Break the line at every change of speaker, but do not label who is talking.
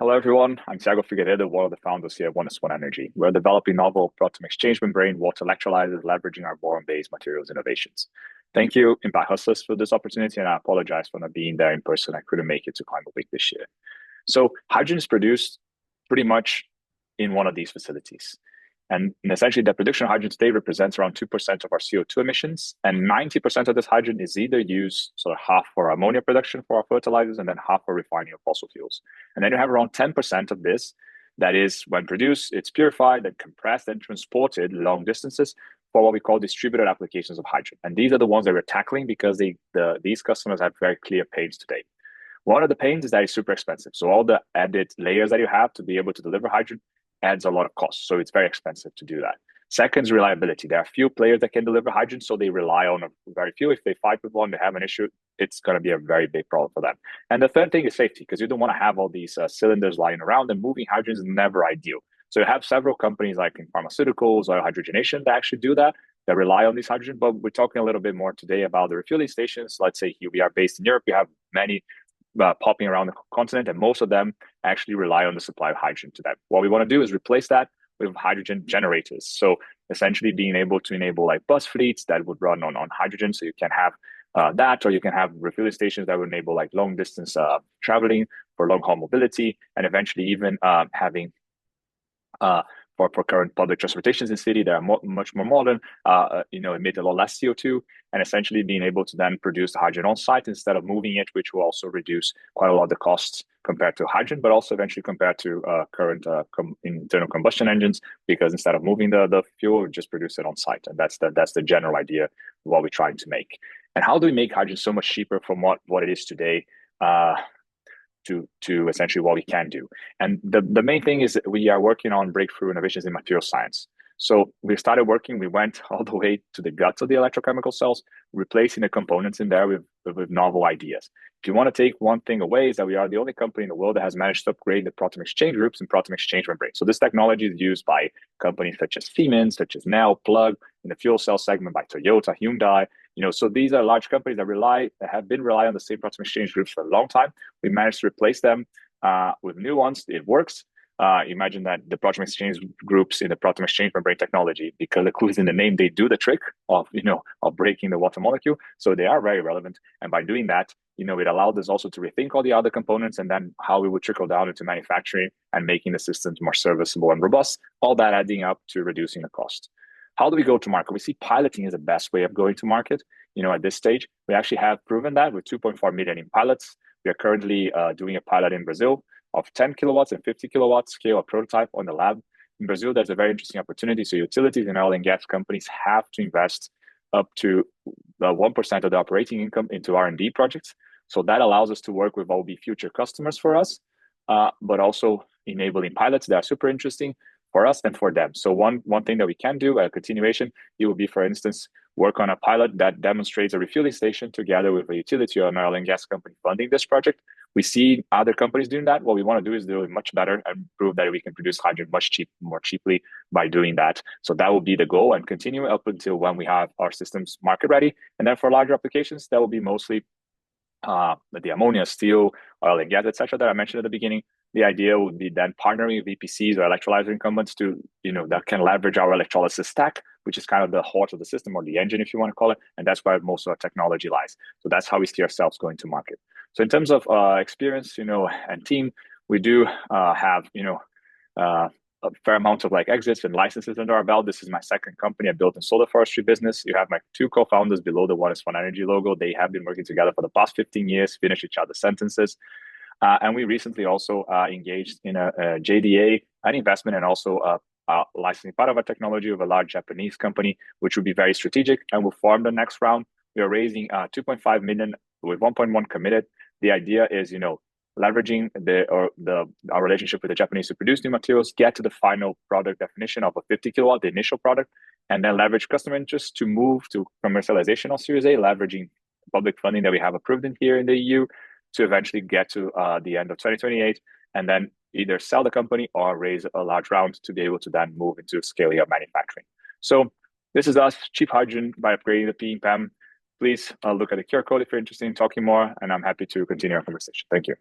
Hello, everyone. I'm Thiago Figueiredo, one of the founders here at One Energy. We're developing novel proton exchange membrane water electrolyzers, leveraging our boron-based materials innovations. Thank you, Impact Hustlers, for this opportunity, and I apologize for not being there in person. I couldn't make it to Climate Week this year. So hydrogen is produced pretty much in one of these facilities. And essentially, the production of hydrogen today represents around 2% of our CO2 emissions. And 90% of this hydrogen is either used sort of half for ammonia production for our fertilizers and then half for refining of fossil fuels. And then you have around 10% of this that is, when produced, it's purified and compressed and transported long distances for what we call distributed applications of hydrogen. And these are the ones that we're tackling because these customers have very clear pains today. One of the pains is that it's super expensive. So all the added layers that you have to be able to deliver hydrogen adds a lot of cost. So it's very expensive to do that. Second is reliability. There are few players that can deliver hydrogen, so they rely on a very few. If they fight with one, they have an issue, it's going to be a very big problem for them. And the third thing is safety, because you don't want to have all these cylinders lying around, and moving hydrogen is never ideal. So you have several companies like in pharmaceuticals or hydrogenation that actually do that, that rely on these hydrogen. But we're talking a little bit more today about the refueling stations. Let's say here we are based in Europe. We have many popping around the continent, and most of them actually rely on the supply of hydrogen to them. What we want to do is replace that with hydrogen generators. So essentially being able to enable like bus fleets that would run on hydrogen. So you can have that, or you can have refueling stations that would enable like long distance traveling for long haul mobility, and eventually even having for current public transportations in the city that are much more modern, emit a lot less CO2, and essentially being able to then produce the hydrogen on site instead of moving it, which will also reduce quite a lot of the costs compared to hydrogen, but also eventually compared to current internal combustion engines, because instead of moving the fuel, we just produce it on site. And that's the general idea of what we're trying to make. And how do we make hydrogen so much cheaper from what it is today? To essentially what we can do. And the main thing is that we are working on breakthrough innovations in material science. So we started working, we went all the way to the guts of the electrochemical cells, replacing the components in there with novel ideas. If you want to take one thing away, is that we are the only company in the world that has managed to upgrade the proton exchange groups and proton exchange membrane. So this technology is used by companies such as Siemens, such as Nel, Plug, in the fuel cell segment by Toyota, Hyundai. So these are large companies that have been relying on the same proton exchange groups for a long time. We managed to replace them with new ones. It works. Imagine that the proton exchange groups in the proton exchange membrane technology, because the clue is in the name, they do the trick of breaking the water molecule. So they are very relevant. And by doing that, it allowed us also to rethink all the other components and then how we would trickle down into manufacturing and making the systems more serviceable and robust, all that adding up to reducing the cost. How do we go to market? We see piloting is the best way of going to market. At this stage, we actually have proven that with 2.4 million in pilots. We are currently doing a pilot in Brazil of 10 kilowatts and 50 kilowatts scale, a prototype on the lab. In Brazil, there's a very interesting opportunity. So utilities and oil and gas companies have to invest up to 1% of the operating income into R&D projects. So that allows us to work with what will be future customers for us, but also enabling pilots that are super interesting for us and for them. So one thing that we can do, a continuation, it would be, for instance, work on a pilot that demonstrates a refueling station together with a utility or an oil and gas company funding this project. We see other companies doing that. What we want to do is do it much better and prove that we can produce hydrogen more cheaply by doing that. So that will be the goal, and continue up until when we have our systems market ready. And then for larger applications, that will be mostly the ammonia, steel, oil and gas, etc., that I mentioned at the beginning. The idea would be then partnering with EPCs or electrolyzer incumbents to, that can leverage our electrolysis stack, which is kind of the heart of the system, or the engine, if you want to call it. And that's where most of our technology lies. So that's how we see ourselves going to market. So in terms of experience, and team, we do have, a fair amount of exits and licenses under our belt. This is my second company I built in solar forestry business. You have my two co-founders below the One Energy logo. They have been working together for the past 15 years, finish each other's sentences. And we recently also engaged in a JDA, an investment, and also licensing part of our technology with a large Japanese company, which would be very strategic and will form the next round. We are raising 2.5 million with 1.1 committed. The idea is, leveraging our relationship with the Japanese to produce new materials, get to the final product definition of a 50 kilowatt, the initial product, and then leverage customer interest to move to commercialization on Series A, leveraging public funding that we have approved here in the EU, to eventually get to the end of 2028, and then either sell the company or raise a large round to be able to then move into scaling up manufacturing. So this is us, cheap hydrogen by upgrading the PEM. Please look at the QR code if you're interested in talking more, and I'm happy to continue our conversation. Thank you.